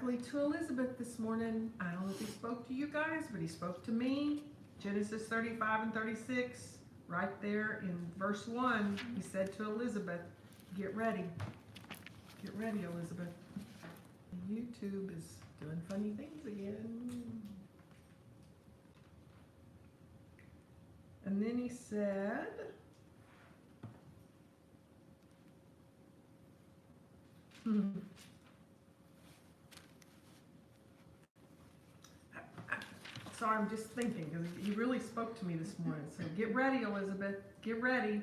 To Elizabeth this morning. I don't know if he spoke to you guys, but he spoke to me. Genesis 35 and 36, right there in verse 1, he said to Elizabeth, get ready. Get ready, Elizabeth. YouTube is doing funny things again. And then he said, sorry, I'm just thinking, because he really spoke to me this morning. So get ready, Elizabeth. Get ready.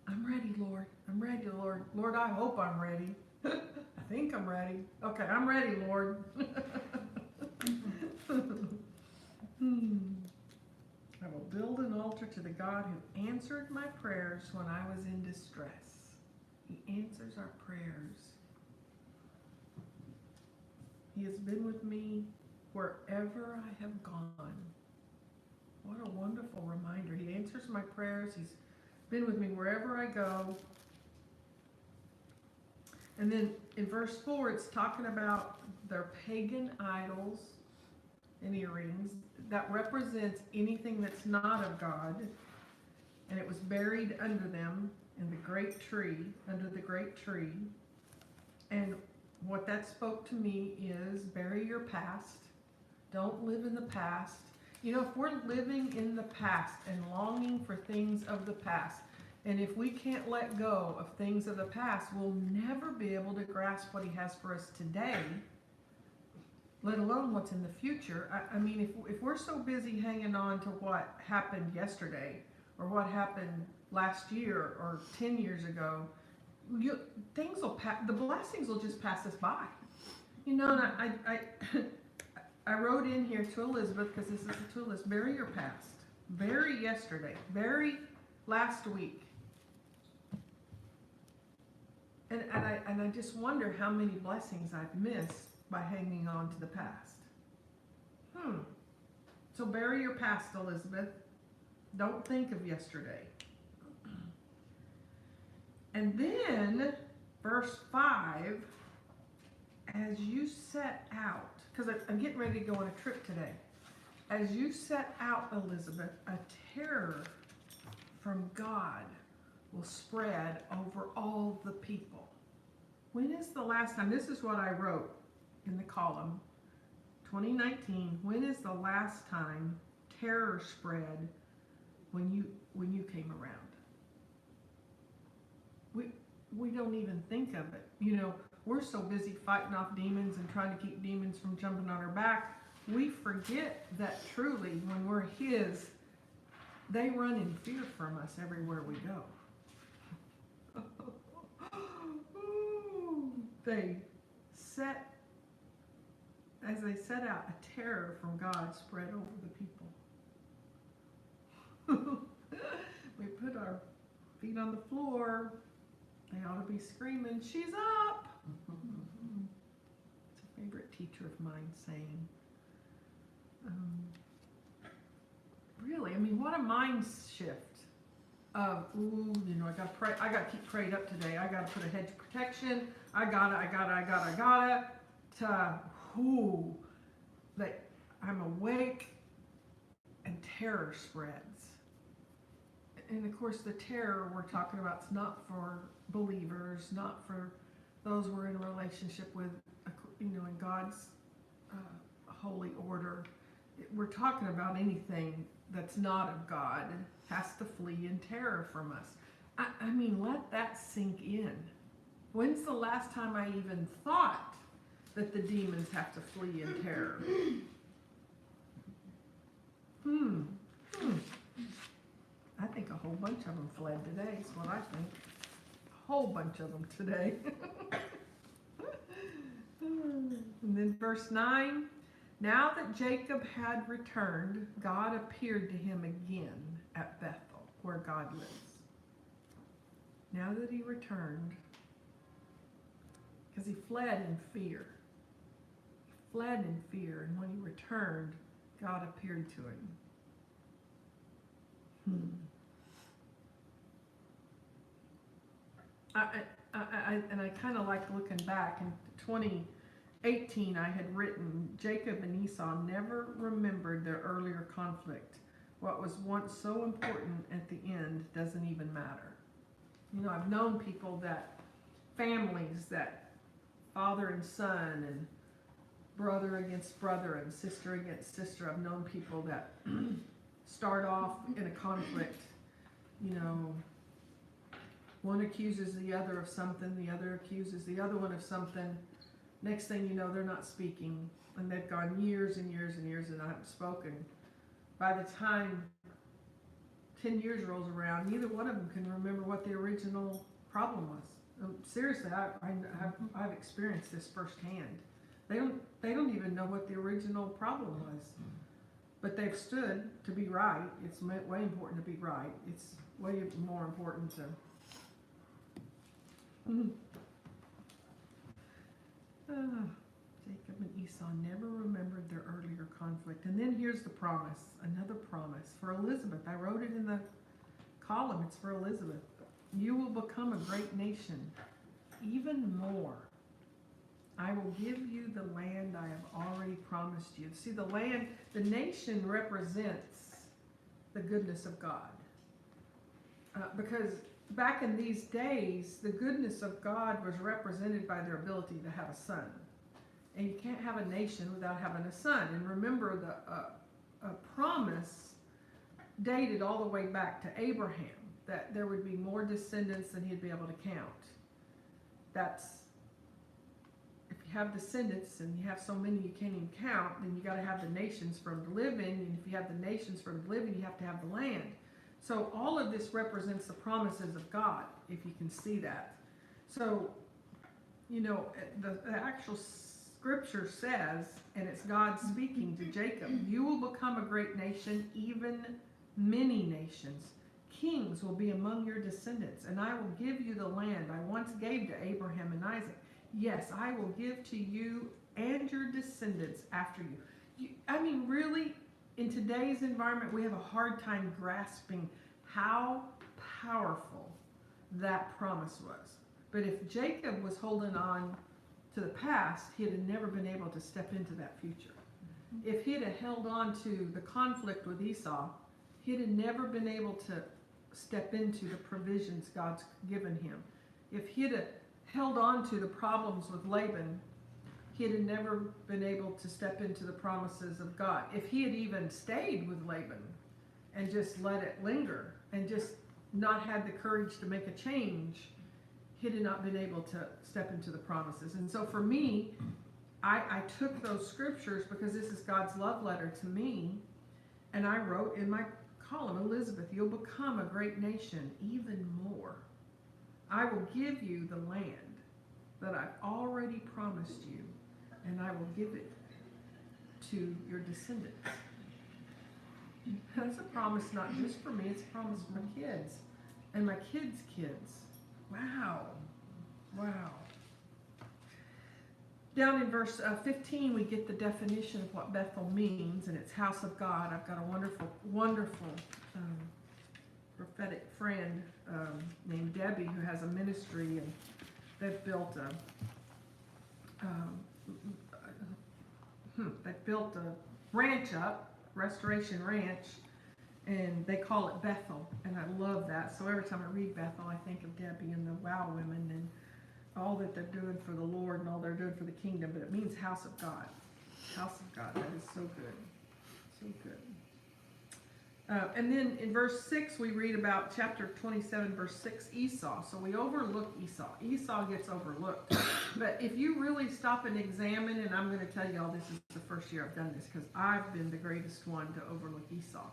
I'm ready, Lord. I'm ready, Lord. Lord, I hope I'm ready. I think I'm ready. Okay, I'm ready, Lord. I will build an altar to the God who answered my prayers when I was in distress. He answers our prayers. He has been with me wherever I have gone. What a wonderful reminder. He answers my prayers. He's been with me wherever I go. And then in verse 4, it's talking about their pagan idols and earrings. That represents anything that's not of God. And it was buried under them in the great tree, under the great tree. And what that spoke to me is bury your past. Don't live in the past. You know, if we're living in the past and longing for things of the past, and if we can't let go of things of the past, we'll never be able to grasp what he has for us today, let alone what's in the future. I mean, if we're so busy hanging on to what happened yesterday or what happened last year or 10 years ago, things will the blessings will just pass us by. You know, and I wrote in here to Elizabeth, because this is to Elizabeth, bury your past. Bury yesterday. Bury last week. And I just wonder how many blessings I've missed by hanging on to the past. So bury your past, Elizabeth. Don't think of yesterday. And then, verse 5, as you set out, because I'm getting ready to go on a trip today. As you set out, Elizabeth, a terror from God will spread over all the people. When is the last time? This is what I wrote in the column. 2019. When is the last time terror spread when you came around? We don't even think of it. You know, we're so busy fighting off demons and trying to keep demons from jumping on our back. We forget that truly, when we're his, they run in fear from us everywhere we go. As they set out, a terror from God spread over the people. We put our feet on the floor. They ought to be screaming, she's up! It's a favorite teacher of mine saying. Really, I mean, what a mind shift of, you know, I gotta pray, I gotta keep prayed up today, I gotta put a hedge of protection, I gotta, to, that I'm awake and terror spreads. And of course, the terror we're talking about is not for believers, not for those we're in a relationship with, you know, in God's holy order. We're talking about anything that's not of God has to flee in terror from us. I mean, let that sink in. When's the last time I even thought that the demons have to flee in terror? I think a whole bunch of them fled today, is what I think. A whole bunch of them today. And then verse 9, now that Jacob had returned, God appeared to him again at Bethel, where God lives. Now that he returned, because he fled in fear. He fled in fear, and when he returned, God appeared to him. I kind of like looking back in 18, I had written, Jacob and Esau never remembered their earlier conflict. What was once so important at the end doesn't even matter. You know, I've known people that, families that, father and son and brother against brother and sister against sister. I've known people that start off in a conflict, you know, one accuses the other of something, the other accuses the other one of something. Next thing you know, they're not speaking, and they've gone years and years and years and not spoken. By the time 10 years rolls around, neither one of them can remember what the original problem was. Seriously, I've experienced this firsthand. They don't even know what the original problem was, but they've stood to be right. It's way important to be right. It's way more important to. Jacob and Esau never remembered their earlier conflict. And then here's the promise, another promise for Elizabeth. I wrote it in the column. It's for Elizabeth. You will become a great nation, even more. I will give you the land I have already promised you. See, the land, the nation represents the goodness of God. Because back in these days, the goodness of God was represented by their ability to have a son. And you can't have a nation without having a son. And remember, a promise dated all the way back to Abraham, that there would be more descendants than he'd be able to count. That's, if you have descendants and you have so many you can't even count, then you got to have the nations for them to live in. And if you have the nations for them to live in, you have to have the land. So all of this represents the promises of God, if you can see that. So, you know, the actual scripture says, and it's God speaking to Jacob, you will become a great nation, even many nations. Kings will be among your descendants, and I will give you the land I once gave to Abraham and Isaac. Yes, I will give to you and your descendants after you. I mean, really, in today's environment, we have a hard time grasping how powerful that promise was. But if Jacob was holding on to the past, he'd have never been able to step into that future. If he'd have held on to the conflict with Esau, he'd have never been able to step into the provisions God's given him. If he'd have held on to the problems with Laban, he'd have never been able to step into the promises of God. If he had even stayed with Laban and just let it linger and just not had the courage to make a change, he'd have not been able to step into the promises. And so for me, I took those scriptures because this is God's love letter to me, and I wrote in my column, Elizabeth, you'll become a great nation, even more. I will give you the land that I've already promised you, and I will give it to your descendants. That's a promise not just for me, it's a promise for my kids and my kids' kids. Wow. Wow. Down in verse 15, we get the definition of what Bethel means, and it's house of God. I've got a wonderful, wonderful prophetic friend named Debbie who has a ministry, and they've built a ranch up, Restoration Ranch, and they call it Bethel, and I love that. So every time I read Bethel, I think of Debbie and the Wow Women and all that they're doing for the Lord and all they're doing for the kingdom, but it means house of God. House of God, that is so good. So good. And then in verse 6, we read about chapter 27, verse 6, Esau. So we overlook Esau. Esau gets overlooked. But if you really stop and examine, and I'm going to tell you all, this is the first year I've done this because I've been the greatest one to overlook Esau.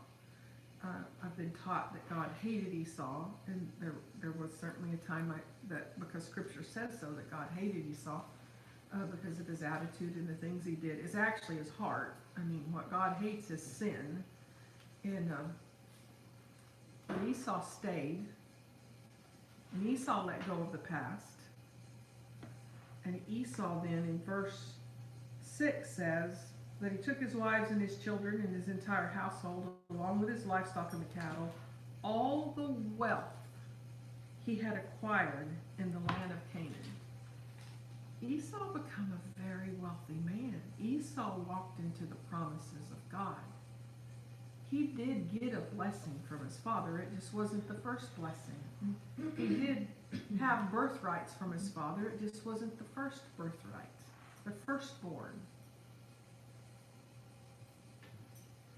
I've been taught that God hated Esau, and there was certainly a time that because Scripture says so, that God hated Esau because of his attitude and the things he did. It's actually his heart. I mean, what God hates is sin. And Esau stayed, and Esau let go of the past. And Esau then in verse 6 says that he took his wives and his children and his entire household, along with his livestock and the cattle, all the wealth he had acquired in the land of Canaan. Esau became a very wealthy man. Esau walked into the promises of God. He did get a blessing from his father. It just wasn't the first blessing. He did have birthrights from his father. It just wasn't the first birthright, the firstborn.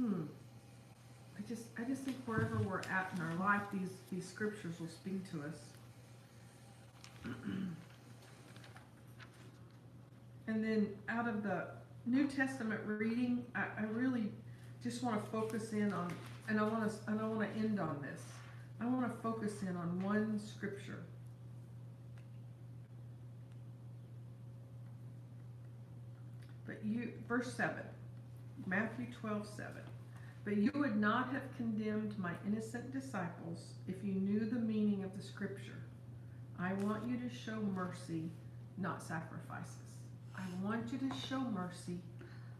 I just think wherever we're at in our life, these scriptures will speak to us. And then out of the New Testament reading, I really just want to focus in on, and I want to end on this. I want to focus in on one scripture. Verse 7, Matthew 12:7. But you would not have condemned my innocent disciples if you knew the meaning of the scripture. I want you to show mercy, not sacrifices. I want you to show mercy,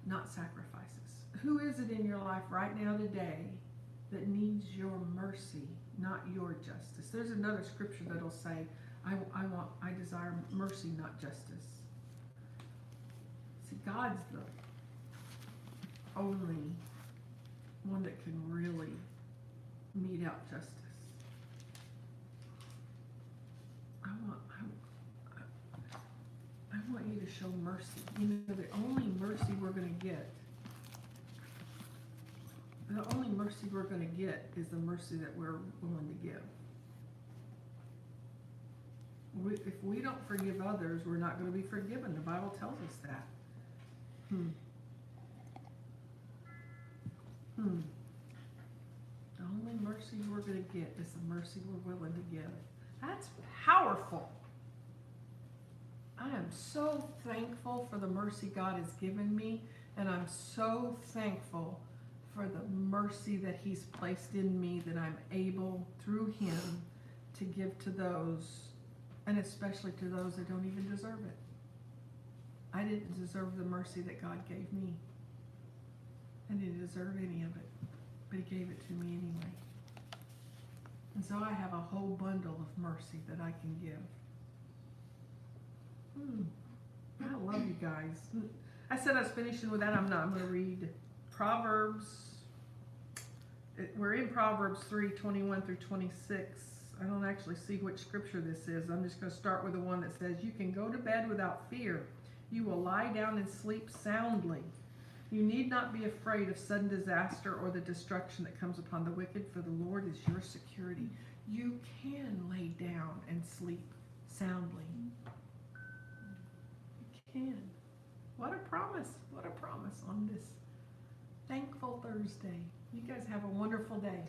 not sacrifices. Who is it in your life right now today that needs your mercy, not your justice? There's another scripture that'll say, I desire mercy, not justice. See, God's the only one that can really mete out justice. I want you to show mercy. You know, the only mercy we're going to get, is the mercy that we're willing to give. If we don't forgive others, we're not going to be forgiven. The Bible tells us that. The only mercy we're going to get is the mercy we're willing to give. That's powerful. I am so thankful for the mercy God has given me, and I'm so thankful for the mercy that He's placed in me, that I'm able, through Him, to give to those, and especially to those that don't even deserve it. I didn't deserve the mercy that God gave me. I didn't deserve any of it, but He gave it to me anyway. And so I have a whole bundle of mercy that I can give. I love you guys. I said I was finishing with that. I'm not. I'm going to read Proverbs. We're in Proverbs 3:21 through 26. I don't actually see which scripture this is. I'm just going to start with the one that says, you can go to bed without fear. You will lie down and sleep soundly. You need not be afraid of sudden disaster or the destruction that comes upon the wicked, for the Lord is your security. You can lay down and sleep soundly. You can. What a promise. What a promise on this thankful Thursday. You guys have a wonderful day.